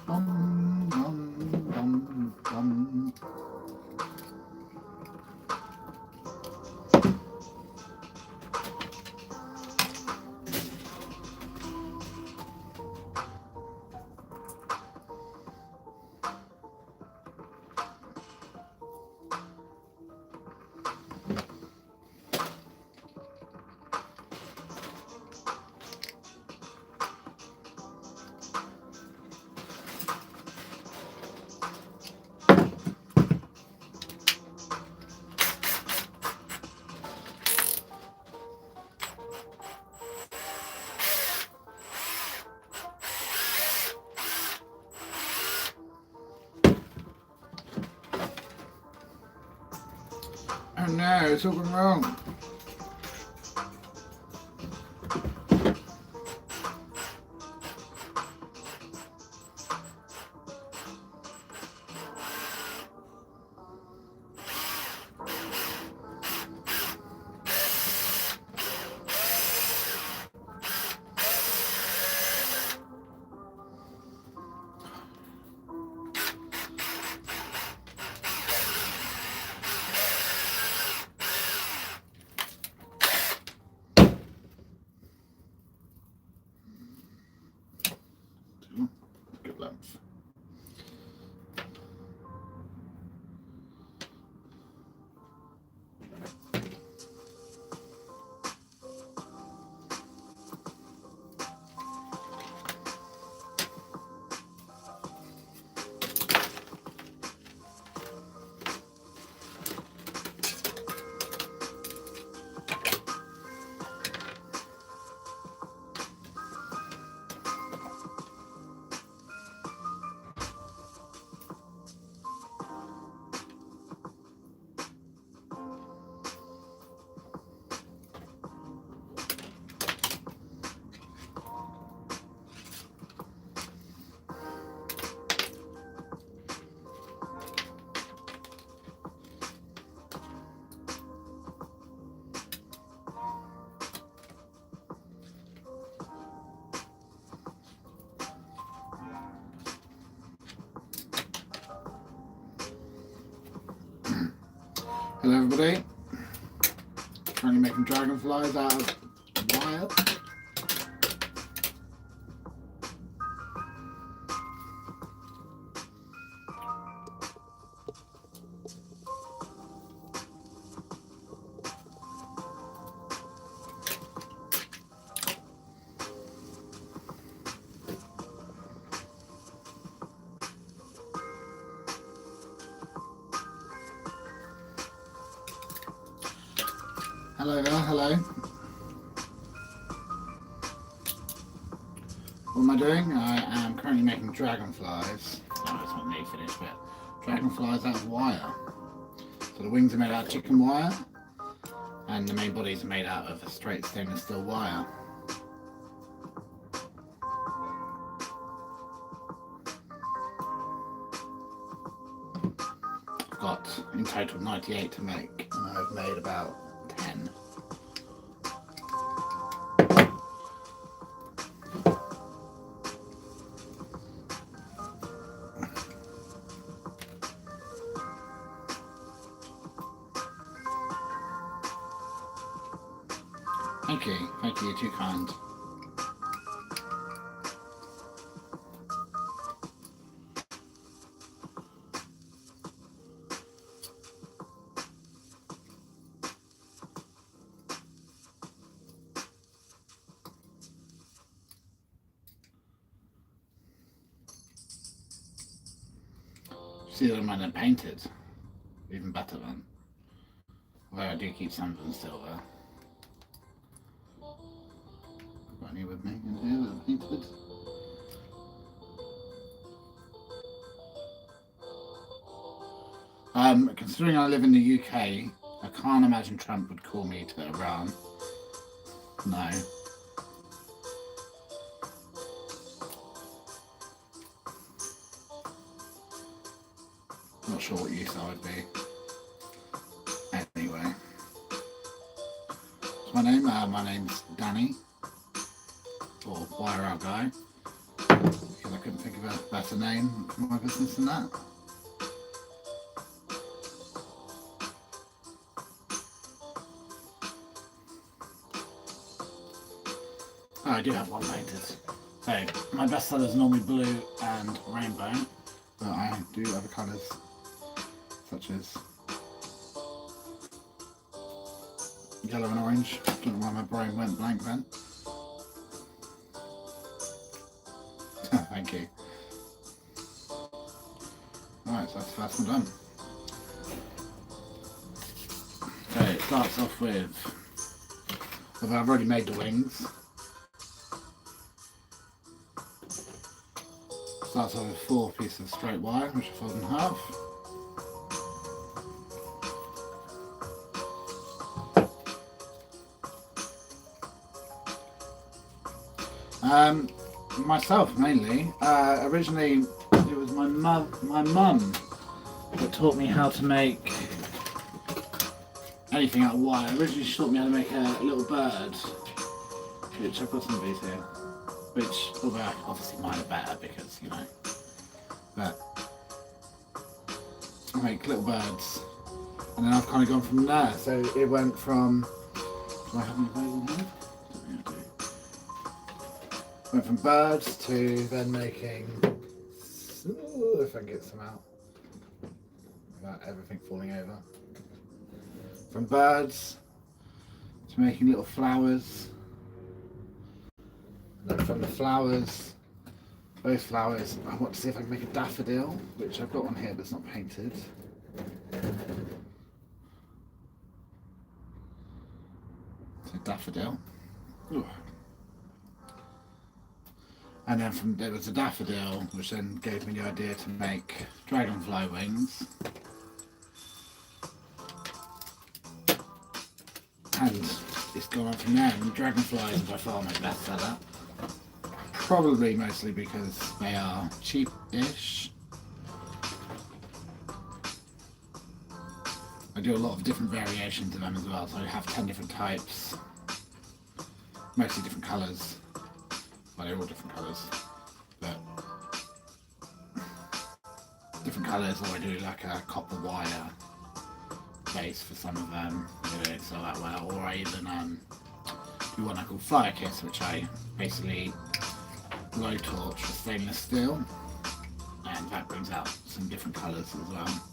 Bum, bum, bum, bum. Oh no, it's all gone wrong. Good length. Hello everybody, currently making dragonflies out of wire. Hello there, hello. What am I doing? I am currently making dragonflies. Oh, it's not nearly finished, but dragonflies out of wire. So the wings are made out of chicken wire, and the main bodies are made out of a straight stainless steel wire. I've got in total 98 to make, and I've made about 10. Thank you, you're too kind. See them when they're painted, even better then. Although I do keep some of them silver. Got any with me in here that are painted? Considering I live in the UK, I can't imagine Trump would call me to Iran. No. Not sure what use I would be. Anyway. What's my name? My name's Danny. Or Wire Out Guy. Because I couldn't think of a better name for my business than that. Oh, I do have one painted. So my best sellers are normally blue and rainbow, but I do other colours such as yellow and orange. Don't know why my brain went blank then. Thank you. Alright, so that's the first one done. So it starts off with, well, I've already made the wings. Starts off with 4 pieces of straight wire, which I fold in half. Myself mainly. Originally, it was my mum that taught me how to make anything out of wire. Originally, she taught me how to make a little bird, which I've got some of these here. Which, although obviously mine are better because, you know, but I make little birds, and then I've kind of gone from there. So it went from, do I have any of those in here? Went from birds to then making, if I can get some out without everything falling over. From birds to making little flowers. And then from the flowers, those flowers, I want to see if I can make a daffodil, which I've got one here but it's not painted. So daffodil. Ooh. And then from there was a daffodil, which then gave me the idea to make dragonfly wings. And it's gone on from there, and dragonflies are by far my best seller. Probably mostly because they are cheap-ish. I do a lot of different variations of them as well, so I have 10 different types, mostly different colours. Well, they're all different colours, but different colours, or I do like a copper wire base for some of them, they don't sell that well, or I even do one I call fire kiss, which I basically blow torch for stainless steel, and that brings out some different colours as well.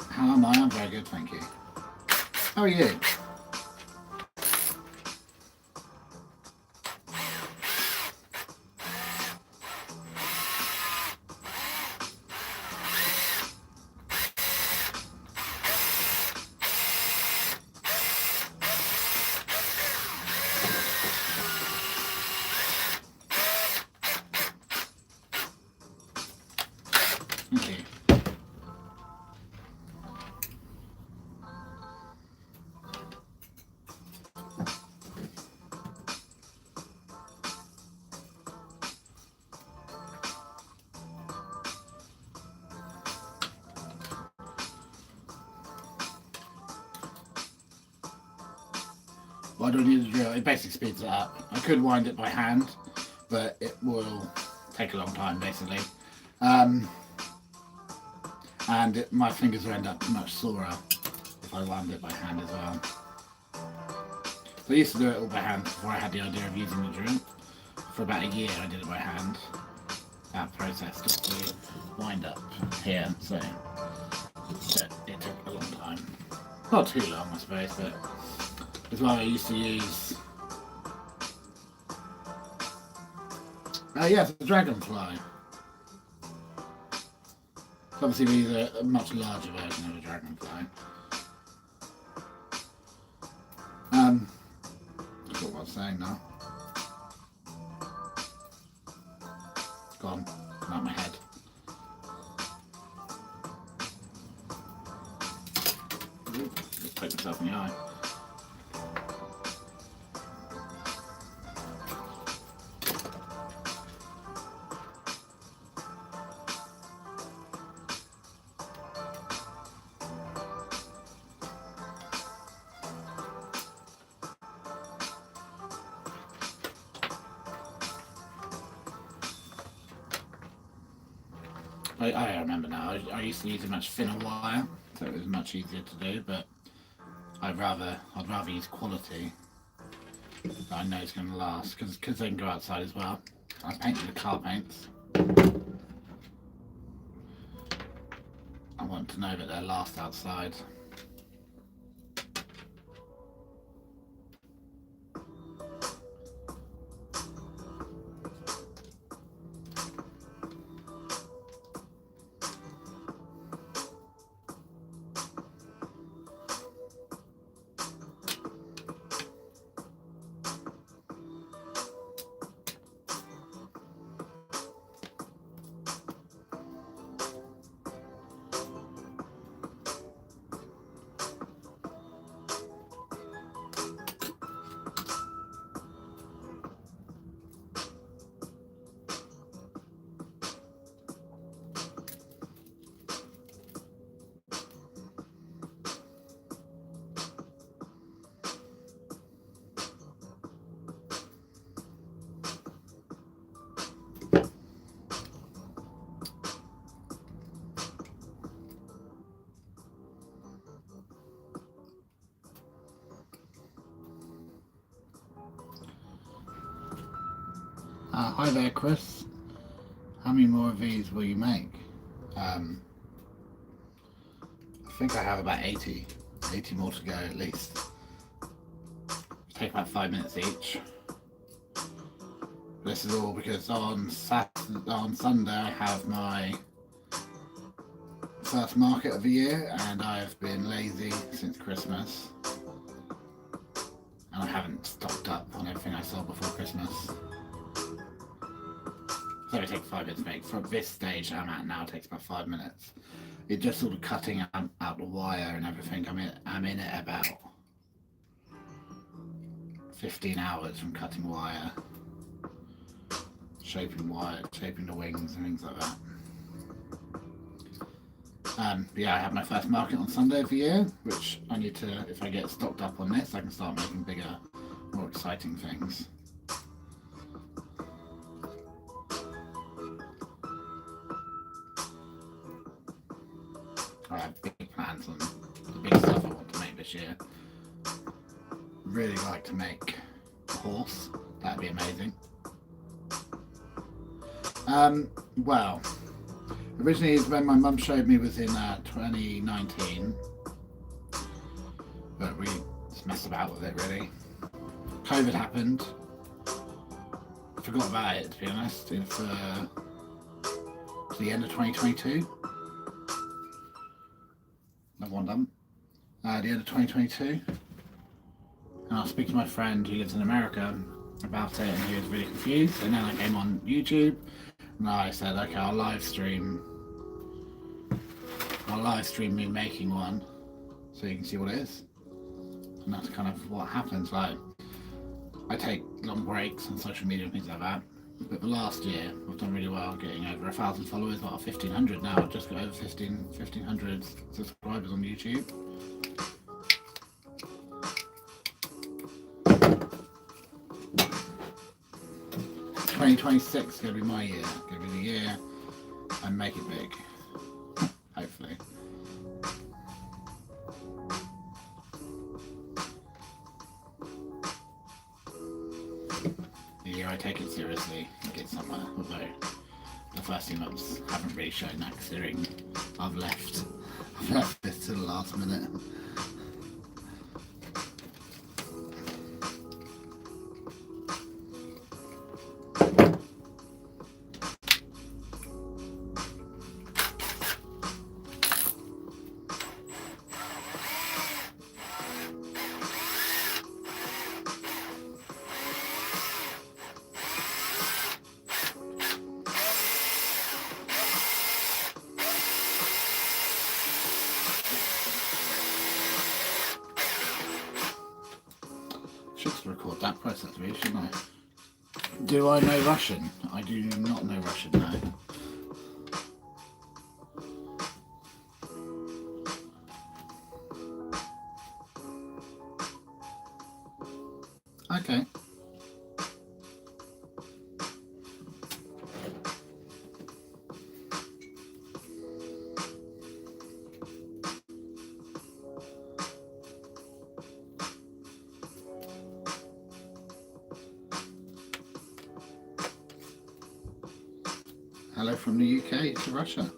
How am I? I'm very good, thank you. How are you? Thank you. Well, I don't need to drill, it basically speeds it up. I could wind it by hand, but it will take a long time basically. And my fingers will end up much sorer if I wind it by hand as well. So I used to do it all by hand before I had the idea of using the drill. For about a year I did it by hand. That process just to wind up here, so it took a long time. Not too long I suppose, but as well I used to use yes, the dragonfly. So obviously we use a much larger version of a dragonfly. I forgot what I was saying now. Gone out my head. Just poke myself in the eye. I remember now. I used to use a much thinner wire, so it was much easier to do. But I'd rather use quality that I know is going to last because they can go outside as well. I painted the car paints. I want to know that they'll last outside. Hi there, Chris. How many more of these will you make? I think I have about 80 more to go at least. Take about 5 minutes each. This is all because on Sunday I have my first market of the year, and I have been lazy since Christmas, and I haven't stocked up on everything I sold before Christmas. So it takes 5 minutes to make. From this stage I'm at now, it takes about 5 minutes. It's just sort of cutting out the wire and everything. I'm in it about 15 hours from cutting wire, shaping the wings and things like that. Yeah, I have my first market on Sunday of the year, which I need to, if I get stocked up on this, I can start making bigger, more exciting things. I have big plans on the big stuff I want to make this year. Really like to make a horse. That'd be amazing. Well, originally when my mum showed me was in 2019, but we just messed about with it really. COVID happened. Forgot about it, to be honest. It's to the end of 2022. Another one done. The end of 2022. And I was speaking to my friend who lives in America about it, and he was really confused. And then I came on YouTube, and I said, okay, I'll live stream me making one, so you can see what it is. And that's kind of what happens. Like, I take long breaks on social media and things like that. But the last year, I've done really well, getting over 1,000 followers, about 1,500 now. I've just got over 1,500 subscribers on YouTube. 2026 is going to be my year. It's going to be the year I make it big. Hopefully. The year I take it seriously and get somewhere. Although the first few months haven't really shown that, considering I've left this to the last minute. Record that process of it, shouldn't I? Do I know Russian? I do not know Russian, no. Okay. hello from the UK to Russia.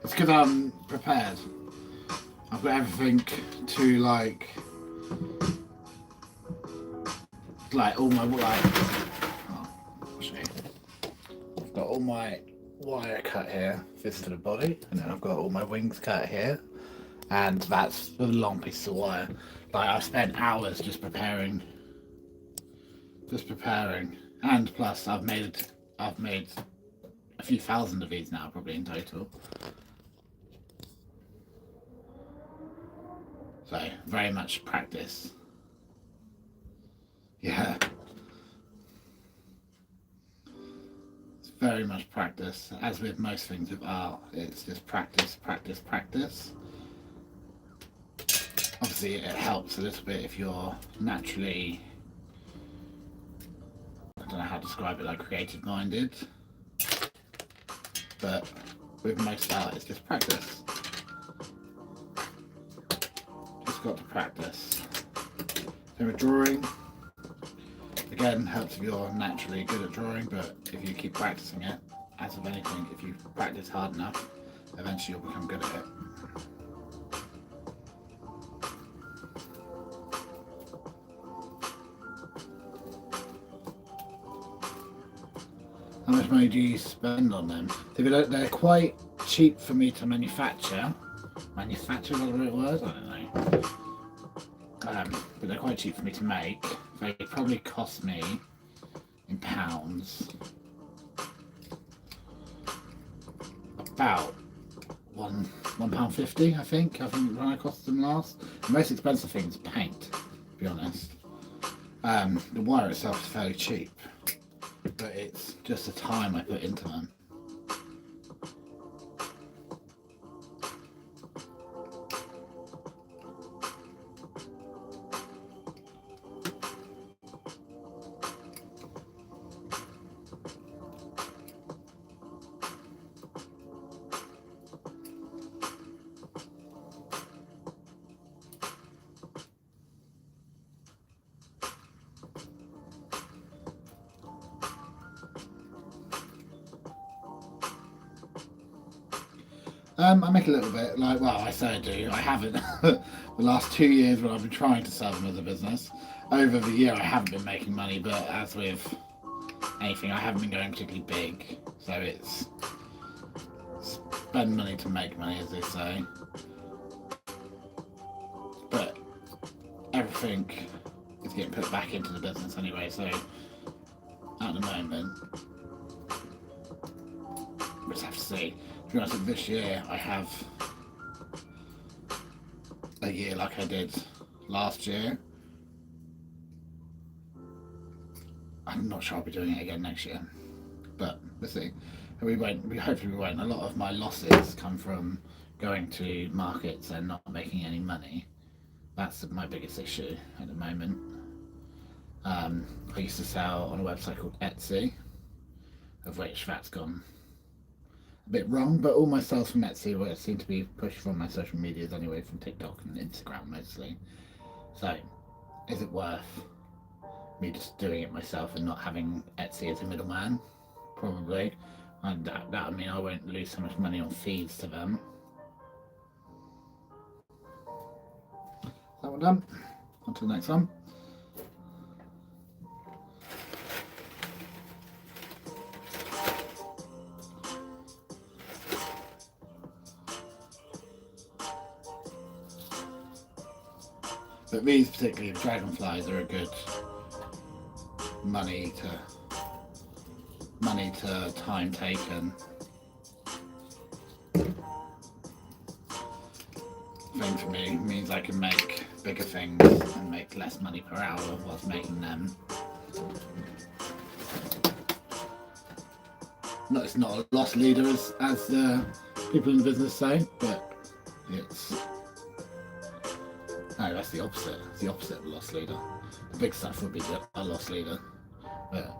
It's because I'm prepared. I've got everything to like all my I've got all my wire cut here, this is for the body, and then I've got all my wings cut here, and that's the long piece of wire. Like I've spent hours just preparing, and plus I've made a few thousand of these now, probably in total. So very much practice. Yeah. It's very much practice. As with most things with art, it's just practice, practice, practice. Obviously it helps a little bit if you're naturally, I don't know how to describe it, like creative minded. But with most art it's just practice. Just got to practice. So with drawing, again, helps if you're naturally good at drawing, but if you keep practicing it, as with anything, if you practice hard enough, eventually you'll become good at it. How much money do you spend on them? They're quite cheap for me to manufacture. Manufacture, is that the right word? I don't know. But they're quite cheap for me to make. They probably cost me, in pounds, about £1.50, I think when I cost them last. The most expensive thing is paint, to be honest. The wire itself is fairly cheap, but it's just the time I put into them. I make a little bit, I say I do, I haven't. The last 2 years when I've been trying to sell them as a business, over the year I haven't been making money, but as with anything, I haven't been going particularly big, so it's spend money to make money, as they say. But everything is getting put back into the business anyway, so at the moment, we'll just have to see. To be honest, this year I have a year like I did last year. I'm not sure I'll be doing it again next year, but we'll see. Hopefully we won't. A lot of my losses come from going to markets and not making any money. That's my biggest issue at the moment. I used to sell on a website called Etsy, of which that's gone a bit wrong, but all my sales from Etsy seem to be pushed from my social medias anyway, from TikTok and Instagram mostly. So, is it worth me just doing it myself and not having Etsy as a middleman? Probably. And that mean I won't lose so much money on fees to them. That one done. On to the next one. But these particularly dragonflies are a good money to time taken thing for me. It means I can make bigger things and make less money per hour whilst making them. No, it's not a loss leader as people in the business say, but it's No, that's the opposite. It's the opposite of a loss leader. The big stuff would be a loss leader. But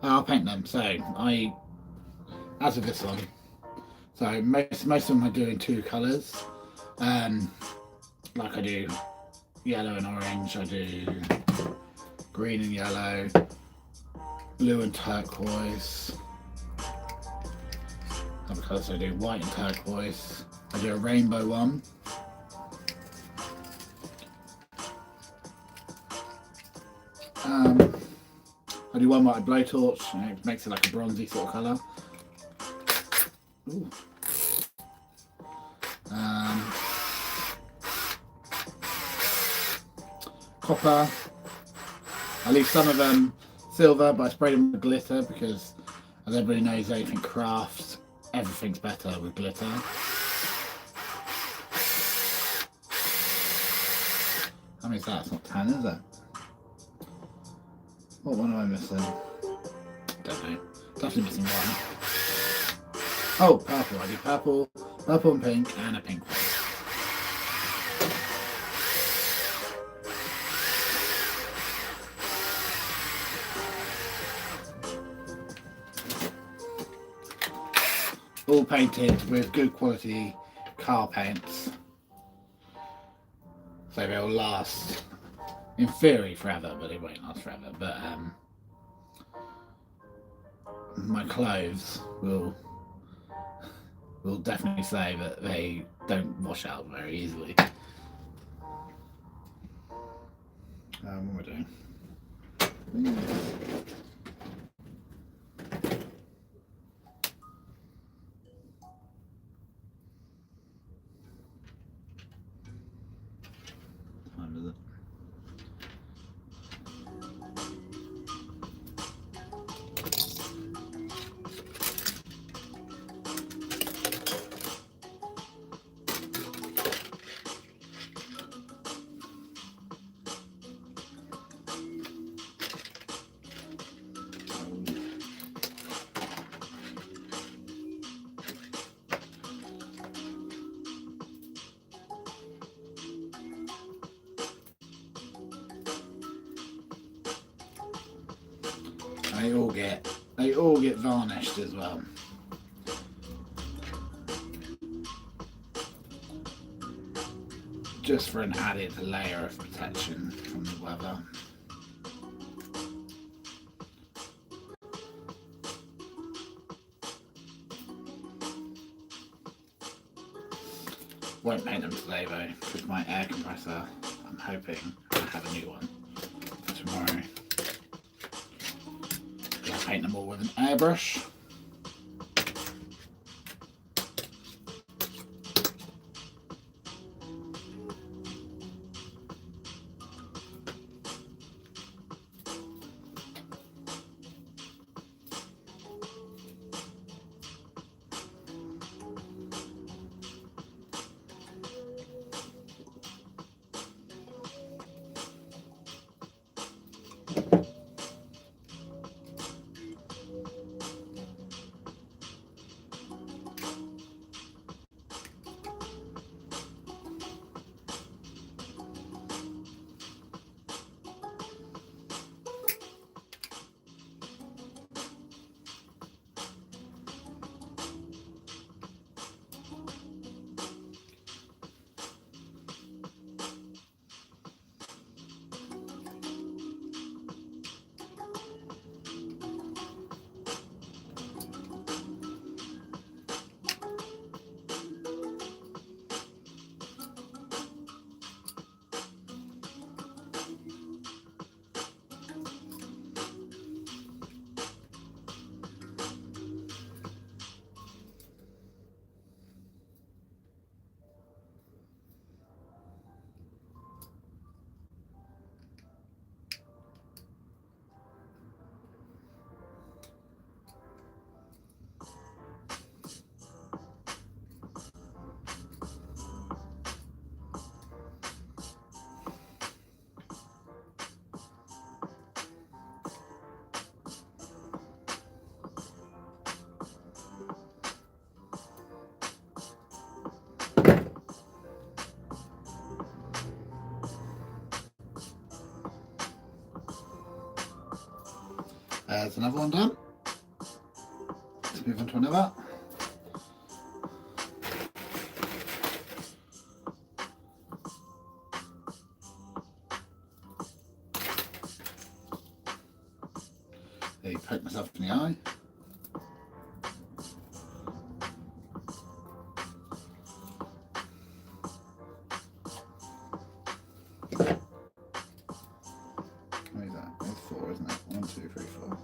I'll paint them. So as with this one, so most of them I do in 2 colours. Like I do yellow and orange. I do green and yellow, blue and turquoise. Other colours I do white and turquoise. I do a rainbow one. I do one white blowtorch, and it makes it like a bronzy sort of colour. Ooh. Copper. I leave some of them silver, but I spray them with glitter because, as everybody knows, anything crafts, everything's better with glitter. How many is that? It's not 10, is it? What one am I missing? Don't know. Definitely missing one. Oh, purple. I do purple and pink, and a pink one. All painted with good quality car paints, so they'll last in theory forever, but it won't last forever. But my clothes will definitely say that they don't wash out very easily. What am I doing? Time is it? They all get varnished as well. Just for an added layer of protection from the weather. Won't paint them today though, because my air compressor, I'm hoping I have a new one for tomorrow. I'll paint them all with an airbrush. There's another one done. Let's move on to another. There, poke myself in the eye. What is that? It's 4, isn't it? 1, 2, 3, 4.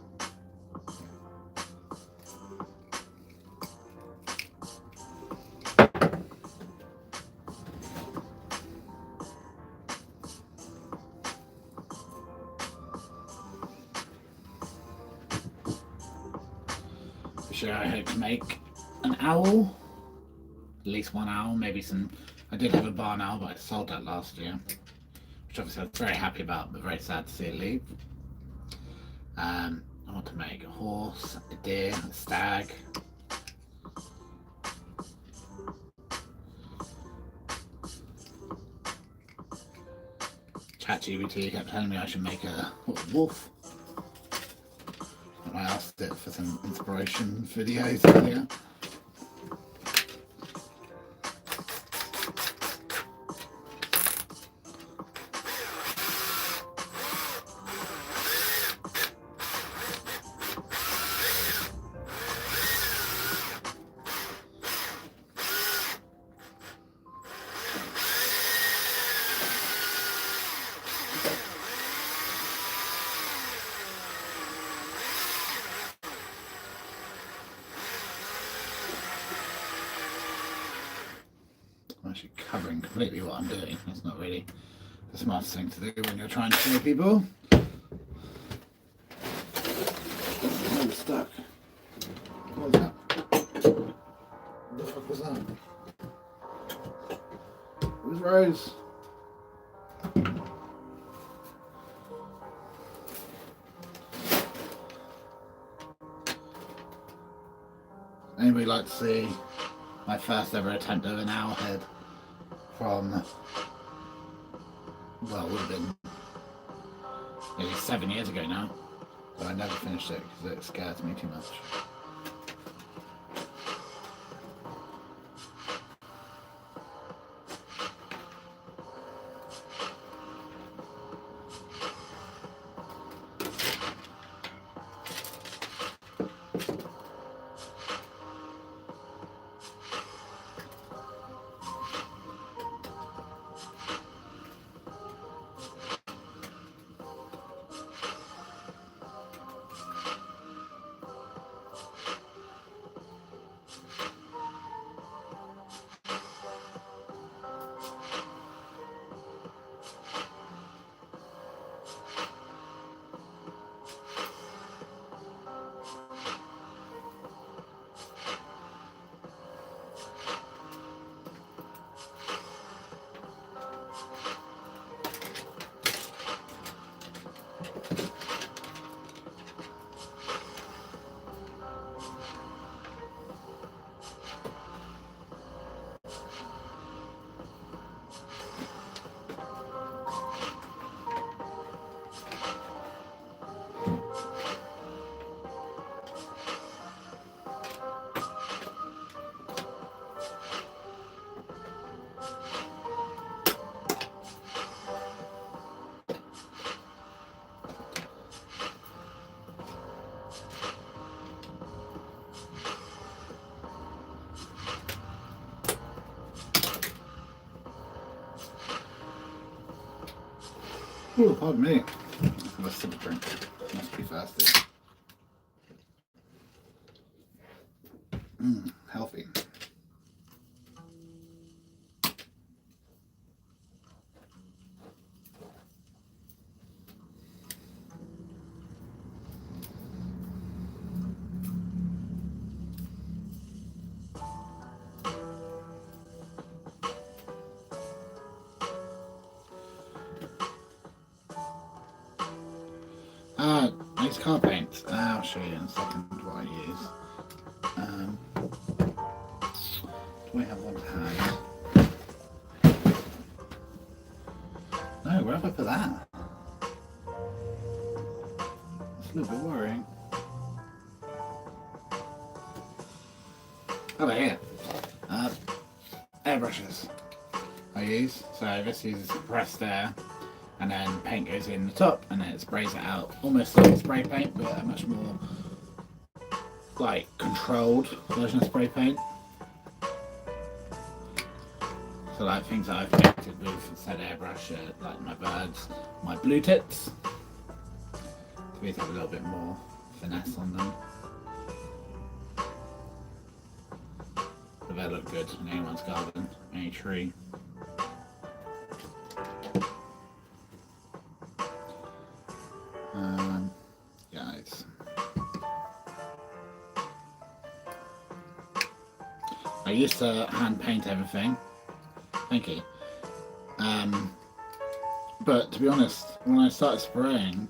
Sure, I hope to make an owl, at least one owl, maybe some. I did have a barn owl, but I sold that last year, which obviously I was very happy about, but very sad to see it leave. I want to make a horse, a deer, a stag. ChatGPT kept telling me I should make a wolf. I asked it for some inspiration videos earlier. I'm actually covering completely what I'm doing. That's not really the smartest thing to do when you're trying to show people. Oh, it's stuck. What was that? What the fuck was that? Where's Rose? Anybody like to see my first ever attempt of an owl head from, well, it would have been maybe 7 years ago now, but I never finished it because it scares me too much. Oh, pardon me. I have a sip of drink. Must be thirsty. Healthy. These car paints. I'll show you in a second what I use. Do I have one to hand? No, where have I put that? That's a little bit worrying. Over here, airbrushes I use. So this uses compressed air, and then paint goes in the top, and then it sprays it out, almost like spray paint, but a much more like controlled version of spray paint. So like things that I've painted with said airbrush, like my birds, my blue tits. These have a little bit more finesse on them. But they look good in anyone's garden, any tree. Guys. I used to hand paint everything. Thank you. But to be honest, when I started spraying,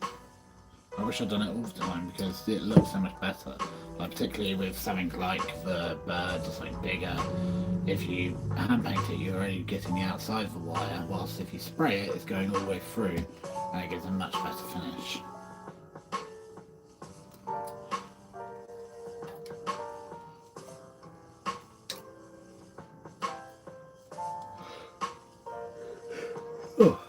I wish I'd done it all the time because it looks so much better. Like particularly with something like the bird or something bigger. If you hand paint it, you're only getting the outside of the wire, whilst if you spray it, it's going all the way through, and it gives a much better finish. Oh.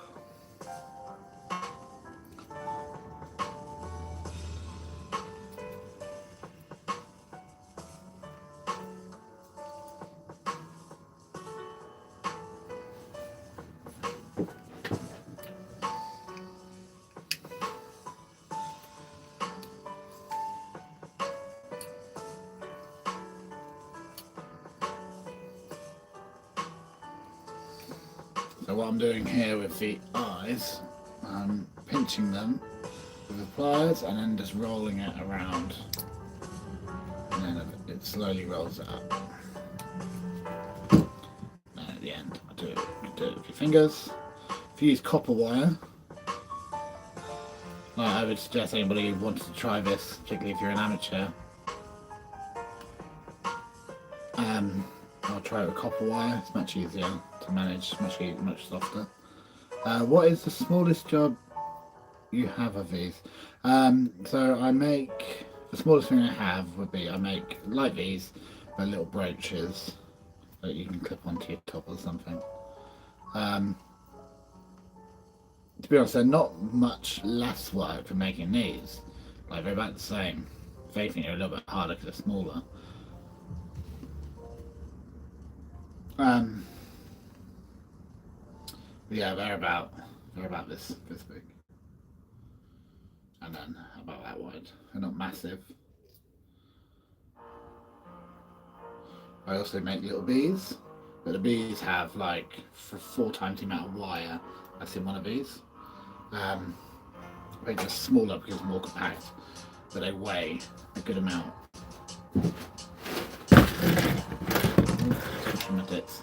So what I'm doing here with the eyes, I'm pinching them with the pliers and then just rolling it around, and then it slowly rolls it up. And at the end, I do it with your fingers. If you use copper wire, like I would suggest anybody who wants to try this, particularly if you're an amateur, I'll try it with copper wire. It's much easier to manage, much softer. What is the smallest job you have of these? So I make, the smallest thing I have would be, I make like these, but little brooches that you can clip onto your top or something. To be honest, they're not much less work for making these. Like they're about the same. If anything, they're a little bit harder because they're smaller. Yeah, they're about this big, and then about that wide. They're not massive. I also make little bees, but the bees have like 4 times the amount of wire that's in one of these. They're just smaller because more compact, but they weigh a good amount. My tits.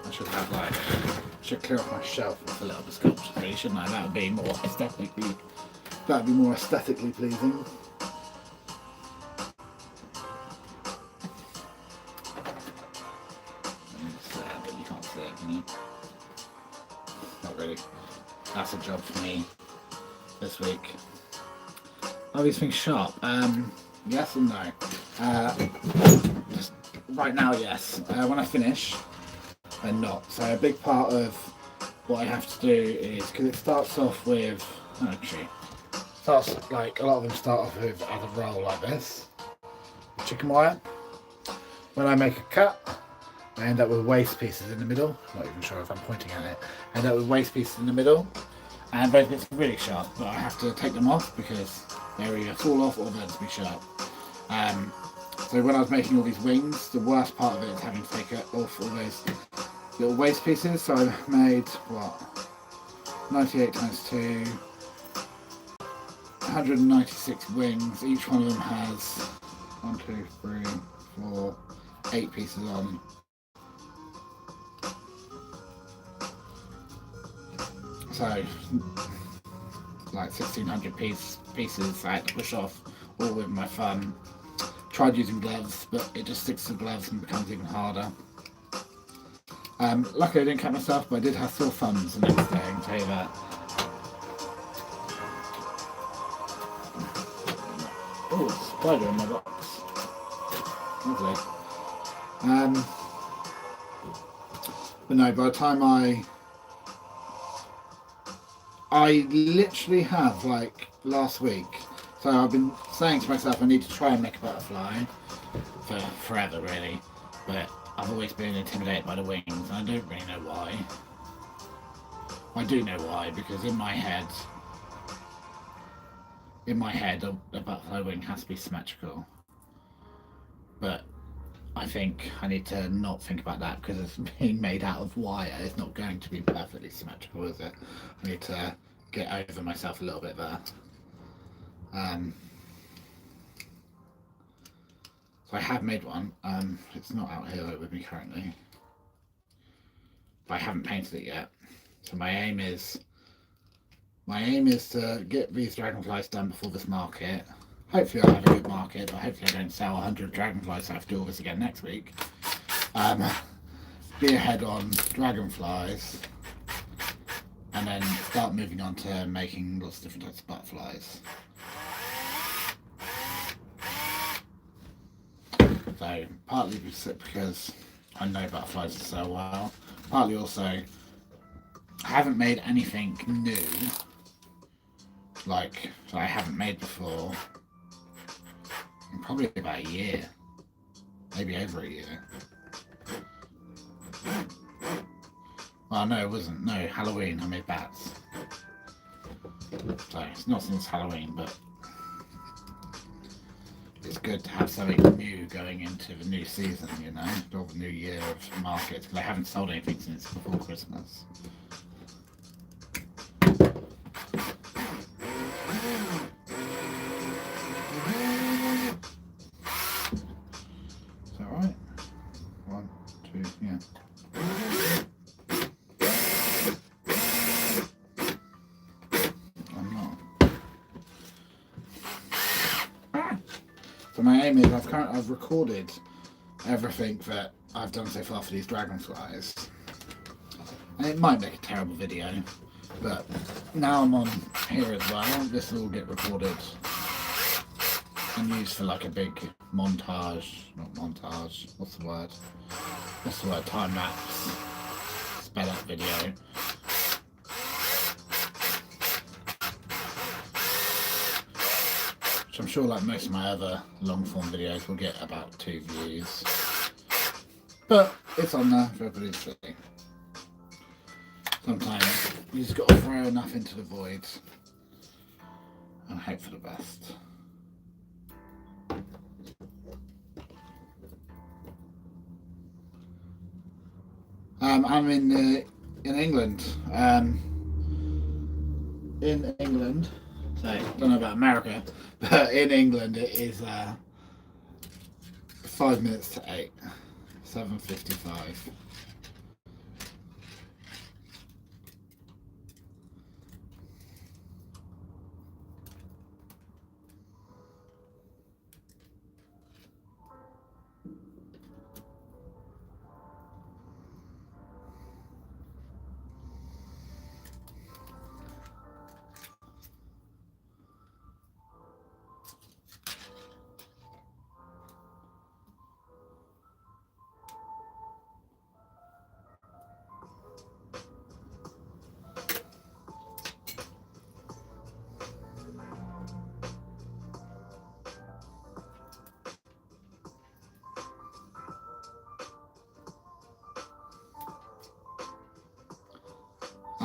I should have should clear off my shelf and fill it up with sculpture, really, shouldn't I? That would be more aesthetically pleasing. But you can't see it, can you? Not really. That's a job for me this week. Are these things sharp? Yes and no. Just right now, yes. When I finish, they're not. So a big part of what I have to do is, because it starts off with, starts like a lot of them start off with as a roll like this, chicken wire. When I make a cut, I end up with waste pieces in the middle. Not even sure if I'm pointing at it. I end up with waste pieces in the middle, and both bits are really sharp, but I have to take them off because they're either fall off or they're to be sharp. So when I was making all these wings, the worst part of it is having to take off all those little waste pieces. So I made, 98 times 2, 196 wings. Each one of them has 1, 2, 3, 4, 8 pieces on. So like 1,600 pieces I had to push off, all with my thumb. Tried using gloves, but it just sticks to gloves and becomes even harder. Luckily I didn't cut myself, but I did have sore thumbs the next day, I can tell you that. Oh, spider in my box. Lovely. But no, by the time I literally have, like, last week, so I've been saying to myself I need to try and make a butterfly for forever, really, but I've always been intimidated by the wings, and I don't really know why. I do know why, because in my head, a butterfly wing has to be symmetrical, but I think I need to not think about that because it's being made out of wire. It's not going to be perfectly symmetrical, is it? I need to get over myself a little bit there. So I have made one. It's not out here with me currently, but I haven't painted it yet. So my aim is to get these dragonflies done before this market. Hopefully I'll have a good market, but hopefully I don't sell 100 dragonflies so I have to do all this again next week. Be ahead on dragonflies, and then start moving on to making lots of different types of butterflies. So partly because I know butterflies so well, partly also I haven't made anything new, like that I haven't made before in probably about a year, maybe over a year. Well, no, it wasn't. No, Halloween, I made bats. So it's not since Halloween, but it's good to have something new going into the new season, you know, or the new year of markets, because I haven't sold anything since before Christmas. Is that right? 1, 2, yeah. I'm not. So my aim is I've recorded everything that I've done so far for these dragonflies, and it might make a terrible video, but now I'm on here as well. This will get recorded and used for like a big montage, not montage. What's the word? Time lapse, sped up video. Which I'm sure, like most of my other long form videos, will get about 2 views. But it's on there for everybody to see. Sometimes you just got to throw enough into the void and hope for the best. I'm in England. In England, so I don't know about America, but in England it is 5 minutes to 8, 7:55.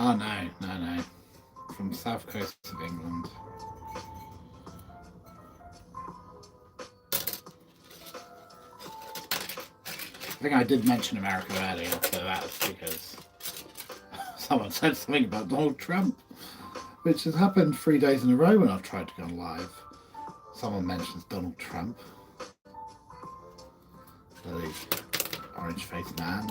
Oh no. From the south coast of England. I think I did mention America earlier, but that's because someone said something about Donald Trump, which has happened 3 days in a row when I've tried to go on live. Someone mentions Donald Trump. Bloody orange-faced man.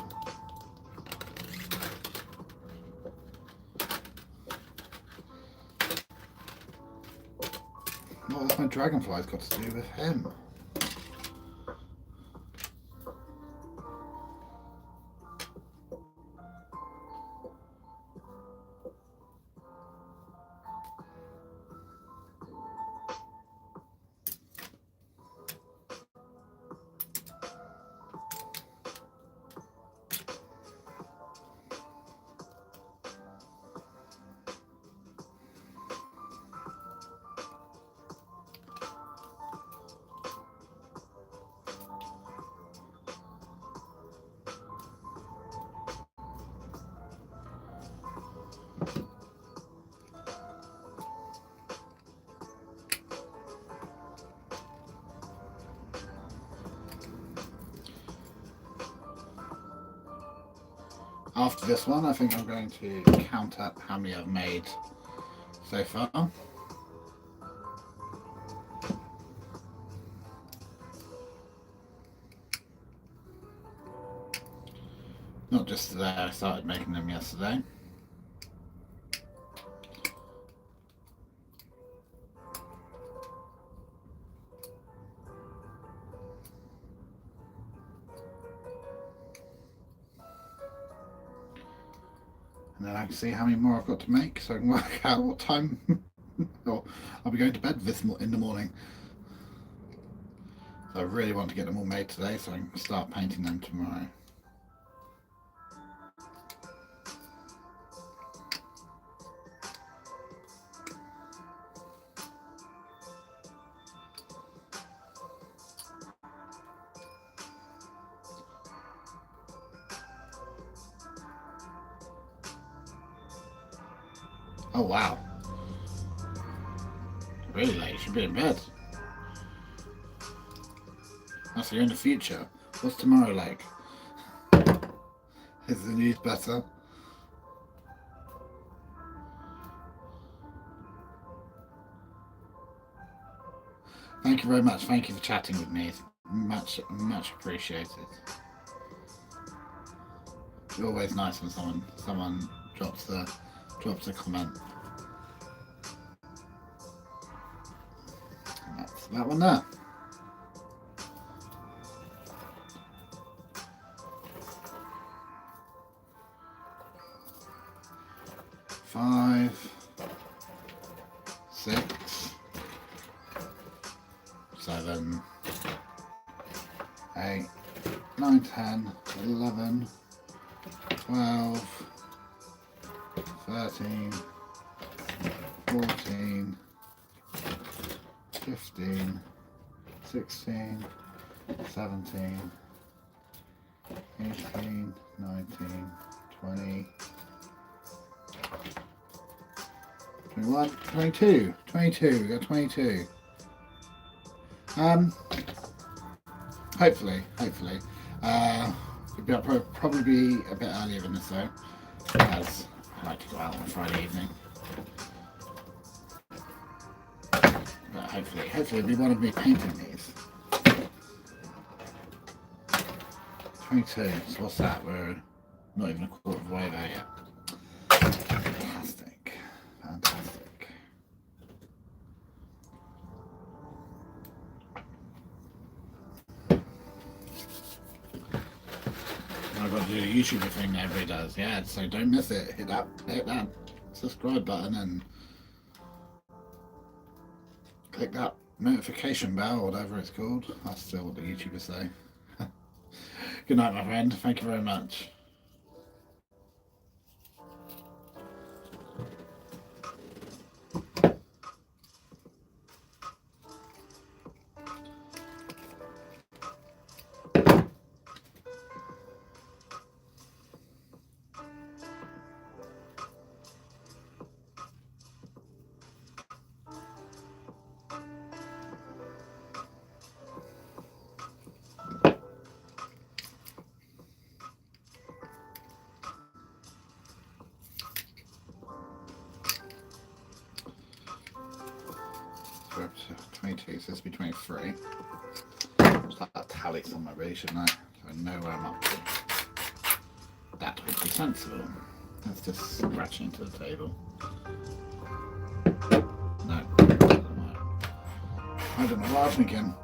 What has my dragonflies got to do with him? after this one, I think I'm going to count up how many I've made so far. Not just today, I started making them yesterday. And then I can see how many more I've got to make, so I can work out what time or I'll be going to bed in the morning. So I really want to get them all made today so I can start painting them tomorrow. Oh wow. Really late, you should be in bed. So you're in the future. What's tomorrow like? Is the news better? Thank you very much. Thank you for chatting with me. It's much appreciated. It's always nice when someone drops a comment. And that's that one there. Five, 6, 7, 8, 9, 10, 11, 12, 13, 14, 15, 16, 17, 18, 19, 20, 21, 22, we got 22. Hopefully. It'll probably be a bit earlier than this though, as I like to go out on a Friday evening. But hopefully it'll be one of me painting these. 22, so what's that? We're not even a quarter of the way there yet. Fantastic. I've got to do the YouTuber thing that everybody does. Yeah, so don't miss it. Hit that subscribe button and click that notification bell, or whatever it's called. That's still what the YouTubers say. Good night, my friend. Thank you very much. So 22, so this will be 23. Just like that tally somewhere, really, shouldn't I? So I know where I'm up to. That would be sensible. Let's just scratch into the table. No, I don't know what I'm thinking.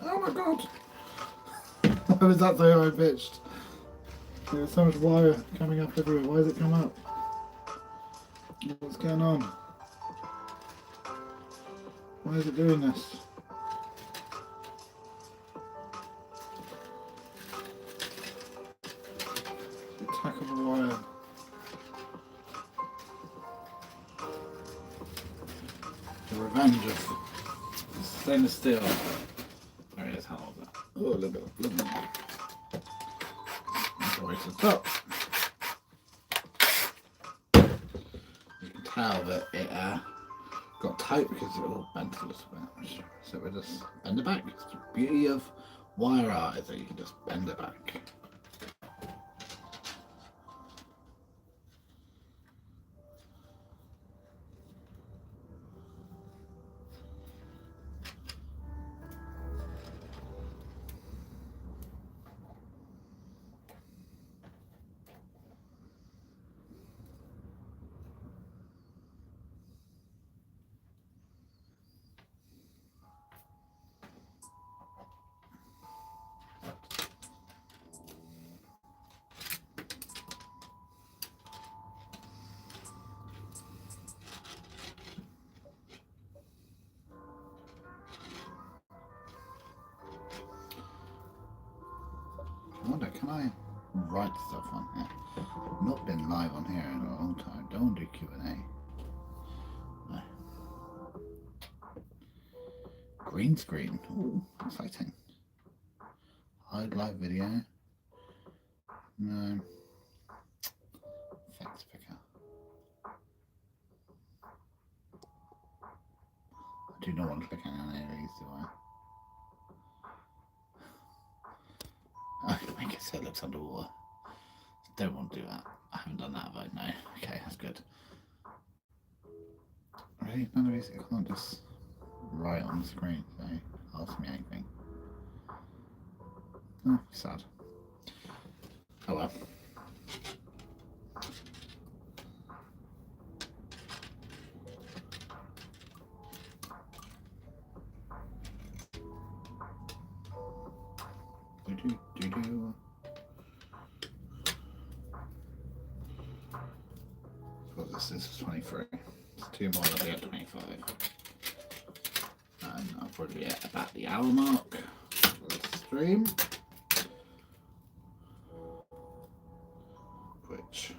Oh my god! Why was that so high pitched? There's so much wire coming up everywhere. Why does it come up? What's going on? Why is it doing this? Attack of the wire. revenge of stainless steel. There it is, how old is that? Oh, a little bit more. All the way to the top. You can tell that it got tight because it all bent a little bit. So we just bend it back. It's the beauty of wire art is that you can just bend it back. I wonder, can I write stuff on here? I've not been live on here in a long time. Don't do Q&A. No. Green screen. Ooh, exciting. Hide live video. No. Effects picker. I do not want to click on any of these, do I? I make it so it looks underwater. Don't want to do that. I haven't done that, but no. Okay, that's good. Really? None of these, I can't just write on the screen, so ask me anything. Oh, sad. Oh well. Well, this is 23. It's 2 more than we at 25. And I'll probably be at about the hour mark for the stream. Which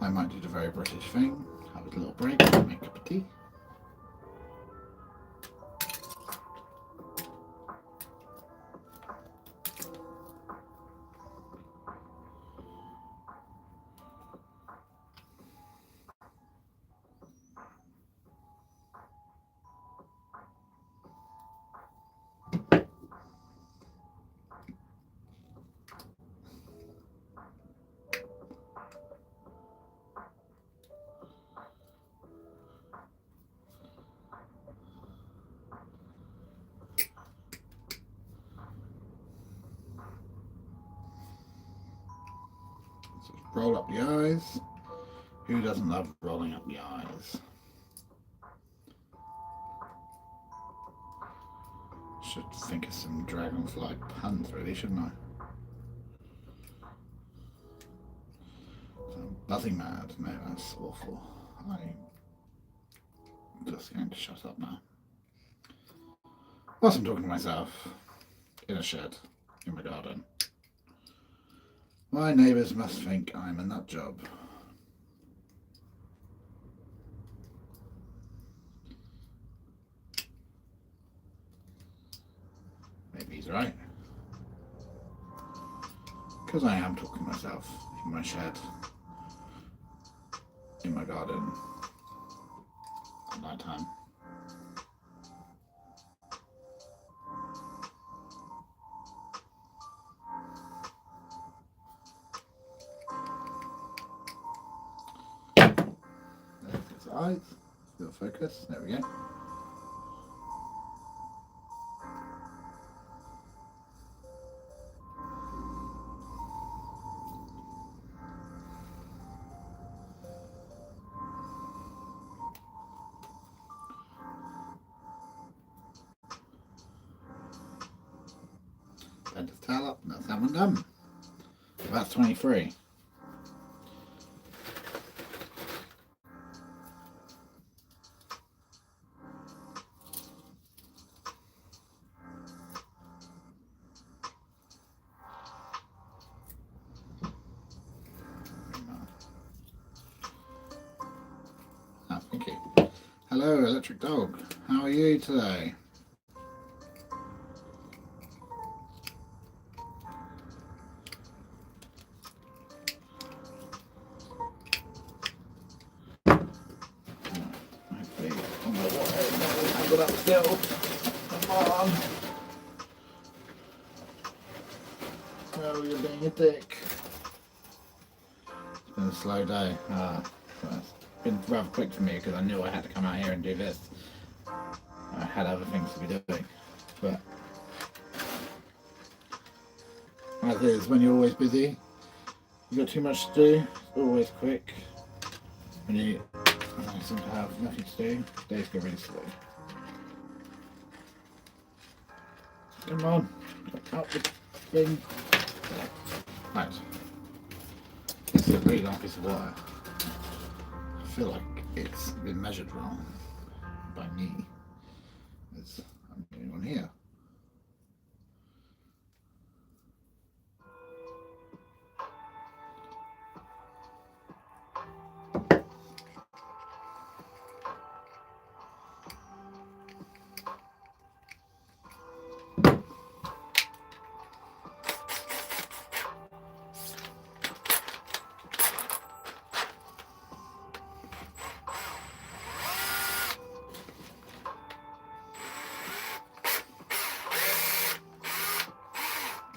I might do the very British thing, have a little break, make a cup of tea. Roll up the eyes. Who doesn't love rolling up the eyes? Should think of some dragonfly puns, really, shouldn't I? So I'm buzzing mad. No, that's awful. I'm just going to shut up now. Whilst I'm talking to myself in a shed in my garden. My neighbours must think I'm a nut job. Maybe he's right. Because I am talking to myself in my shed, in my garden, at night time. There's his eyes. Still focus. There we go. Bend his tail up, and that's that one done. So that's 23. Hello, Electric Dog. How are you today? Got up still. Come on. Oh, you're being a dick. It's been a slow day. It's been rather quick for me because I knew I had to come out here and do this. I had other things to be doing. But as is, when you're always busy, you've got too much to do. It's always quick. When you seem to have nothing to do, days go really slow. Come on, up the thing. Right. This is a really long piece of wire. I feel like it's been measured wrong by me. I'm doing one here.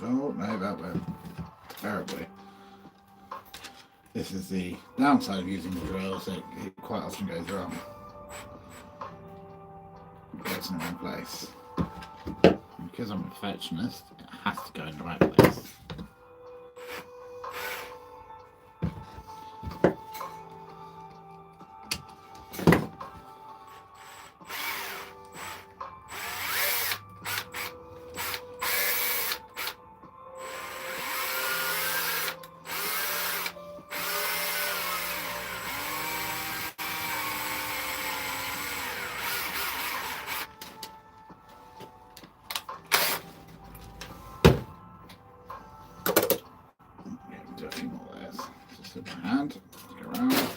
Oh no, that went terribly. This is the downside of using the drill, so it quite often goes wrong. It goes in the wrong place. And because I'm a perfectionist, it has to go in the right place. Do a few more layers. Just with my hand, go around.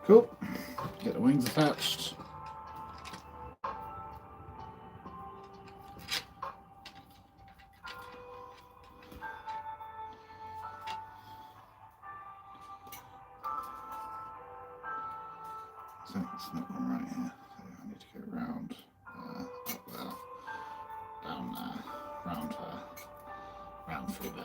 Cool. Get the wings attached. So it's not one right here, so I need to go around up there, down there, round her, round through there.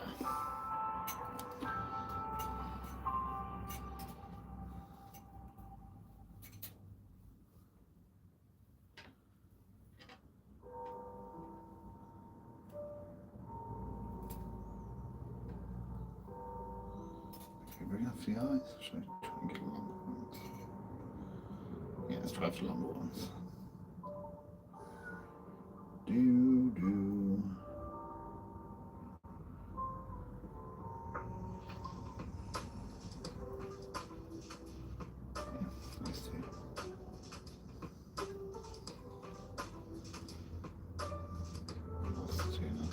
Okay, bring up the eyes. Should I try and get longer ones? Yeah, let's try for longer ones. Do. Yeah, these two. That's the two now.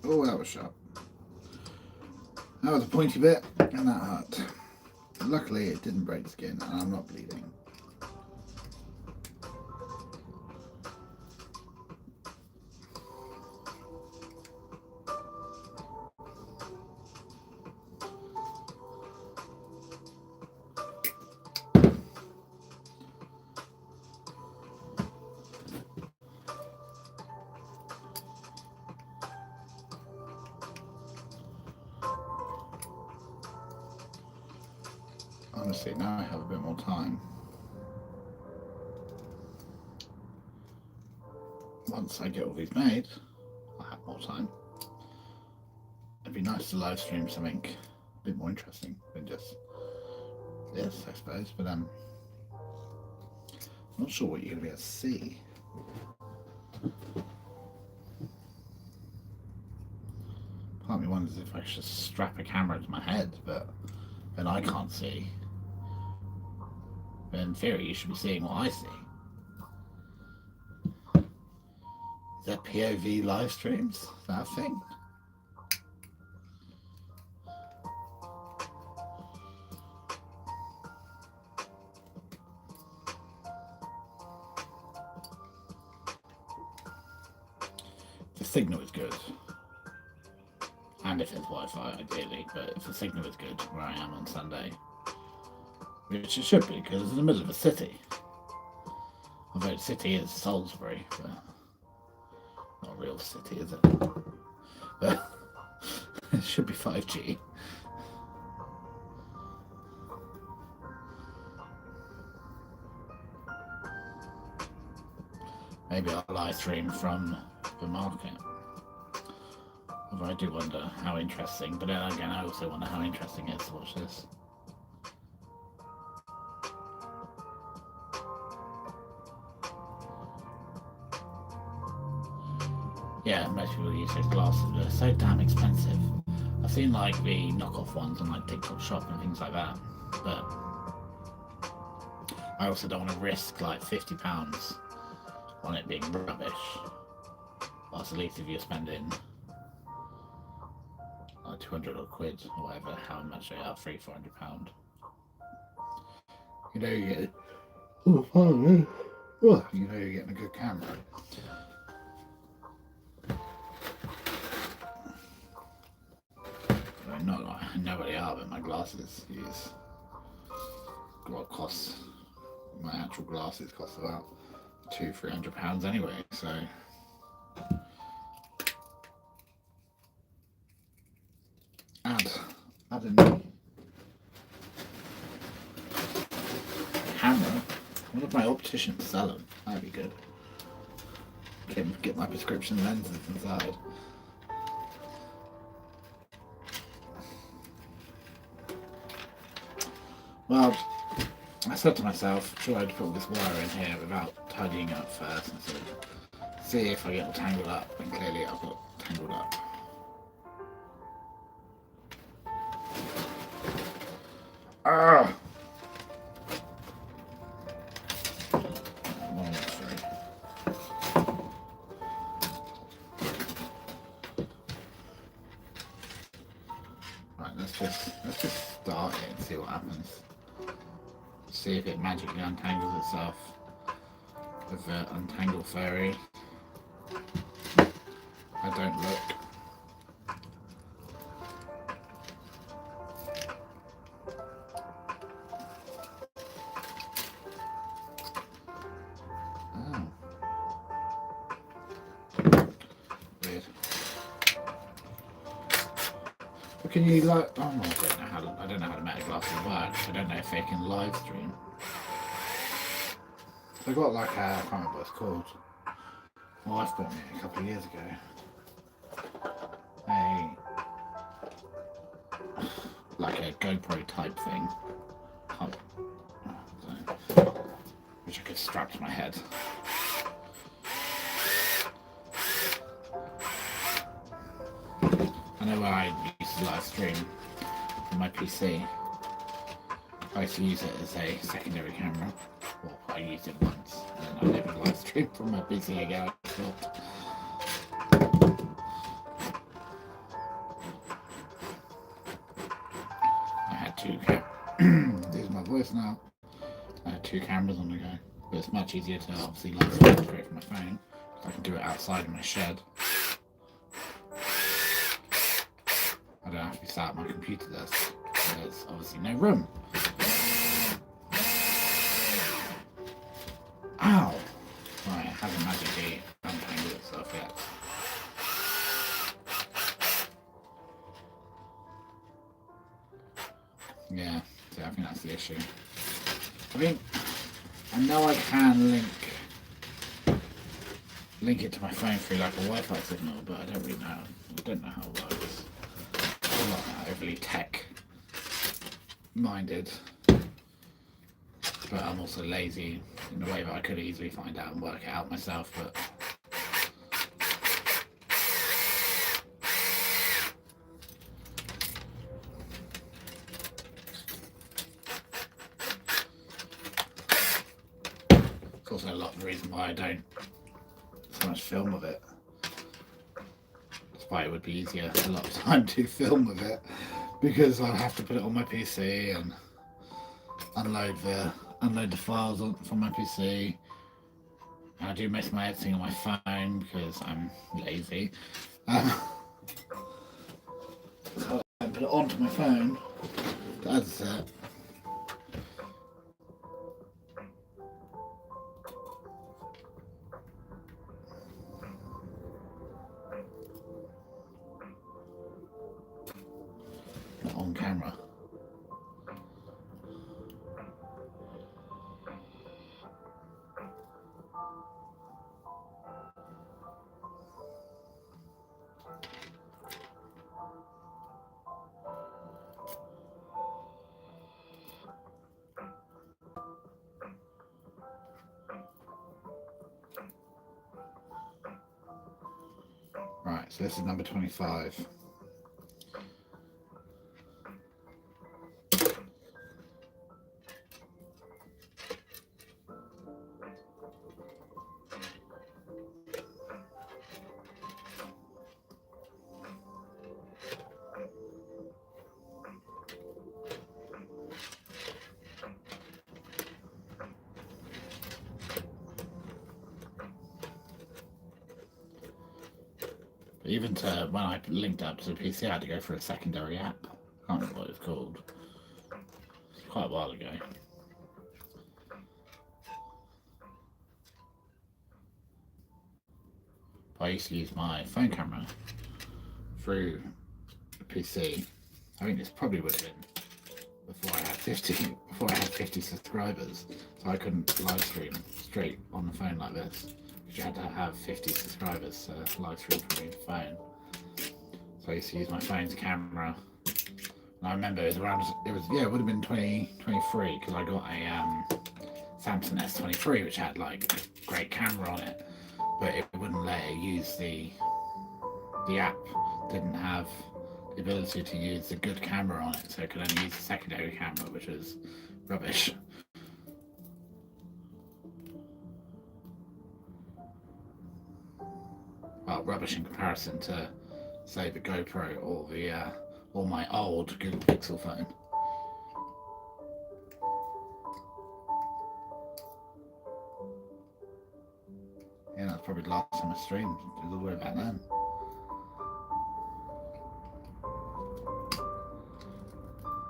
Oh, that was sharp. That was a pointy bit, and that hurt. Luckily, it didn't break skin, and I'm not bleeding. Honestly, now I have a bit more time. Once I get all these made, I'll have more time. It'd be nice to live stream something a bit more interesting than just this, I suppose, but I'm not sure what you're going to be able to see. Part of me wonders if I should strap a camera to my head, but then I can't see. But in theory, you should be seeing what I see. Is that POV live streams? Is that a thing? The signal is good. And if it's Wi-Fi, ideally, but if the signal is good where I am on Sunday, which it should be, because it's in the middle of a city. Although the city is Salisbury, but not a real city, is it? But it should be 5G. Maybe I'll live stream from the market. Although I do wonder how interesting, but then again I also wonder how interesting it is to watch this. Yeah, most people use those glasses, but they're so damn expensive. I've seen like the knockoff ones on like TikTok shop and things like that, but I also don't want to risk like £50 on it being rubbish. Whilst at least if you're spending like 200 or quid or whatever, how much they are, £300-400. You know you get you know you're getting a good camera. Not like I know what they are, but my glasses is what costs. My actual glasses cost about £200-300 anyway, so add a new camera. What if my optician sell them? That'd be good. Get my prescription lenses inside. Well, I said to myself, try to put this wire in here without tidying it up first and sort of see if I get it tangled up, and clearly I've got tangled up. Ah! Right, let's just start it and see what happens. See if it magically untangles itself with the untangle fairy. I don't look. Oh. Weird. But can you like? Oh, I don't know how to make glasses work. I don't know if they can live stream. So I got like a, I can't remember what it's called. My wife bought me it a couple of years ago. Like a GoPro type thing, which I could strap to my head. I know where I used to live stream on my PC. I used to use it as a secondary camera. Well, I used it once, and then I live stream from my PC again. These are my voice now. I have 2 cameras on the go, but it's much easier to obviously live stream straight from my phone. I can do it outside in my shed. I don't have to be sat at my computer desk. There's obviously no room. Ow! Right, it hasn't magically untangled itself yet. Yeah, so I think that's the issue. I know I can link it to my phone through like a Wi-Fi signal, but I don't really know. I don't know how it works. I'm not overly tech-minded, but I'm also lazy in a way that I could easily find out and work it out myself. But it's also a lot of the reason why I don't so much film with it. That's why it would be easier a lot of time to film with it, because I'll have to put it on my PC and unload the files from my PC. And I do most of my editing on my phone because I'm lazy. So I put it onto my phone to edit it. On camera. Right, so this is number 25. Even to when I linked up to the PC, I had to go for a secondary app. I can't remember what it's called. It's quite a while ago. I used to use my phone camera through the PC. I think this probably would have been before I had 50 subscribers, so I couldn't live stream straight on the phone like this. You had to have 50 subscribers to live stream from your phone. So I used to use my phone's camera. And I remember it would have been 2023 because I got a Samsung S23 which had like a great camera on it, but it wouldn't let it use the app. Didn't have the ability to use the good camera on it, so it could only use the secondary camera, which was rubbish. Well, rubbish in comparison to, say, the GoPro or my old Google Pixel phone. Yeah, that's probably the last time I streamed. It was all the way back then.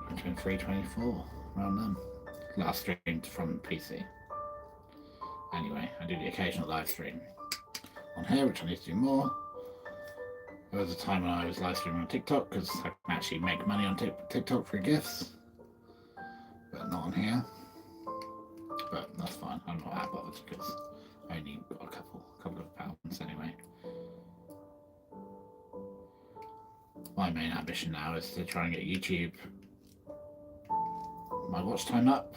Between 324, around then. Last streamed from PC. Anyway, I do the occasional live stream on here, which I need to do more. There was a time when I was live streaming on TikTok because I can actually make money on TikTok for gifts, but not on here. But that's fine. I'm not that bothered because I only got a couple of pounds anyway. My main ambition now is to try and get YouTube, my watch time up,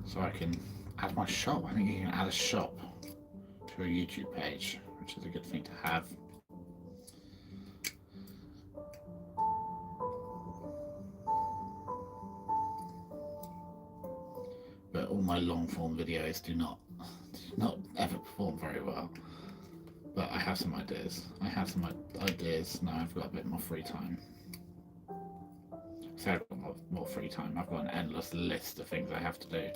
so I can add my shop. I think you can add a shop to a YouTube page, which is a good thing to have. But all my long form videos do not ever perform very well. But I have some ideas. I have some ideas now. I've got a bit more free time. So I've got more free time. I've got an endless list of things I have to do.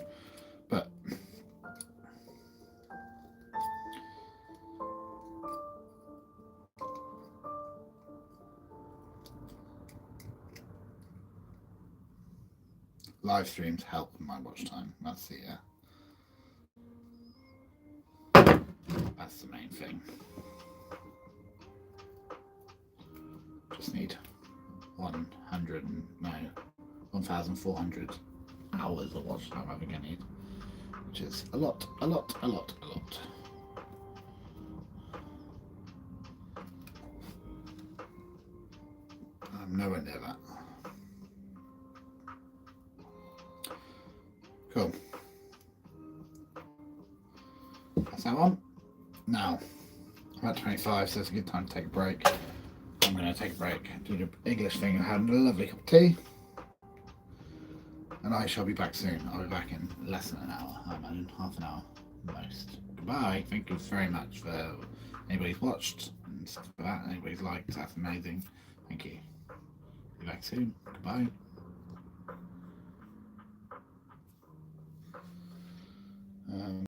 But live streams help my watch time. That's the main thing. Just need 1,400 hours of watch time I think I need, which is a lot. I'm nowhere near that. Cool. That's that one. Now, I'm at 25, so it's a good time to take a break. I'm going to take a break, do the English thing, and have a lovely cup of tea. And I shall be back soon. I'll be back in less than an hour, I imagine, half an hour most. Goodbye. Thank you very much for anybody's watched and stuff like that. Anybody's liked, that's amazing. Thank you. Be back soon. Goodbye.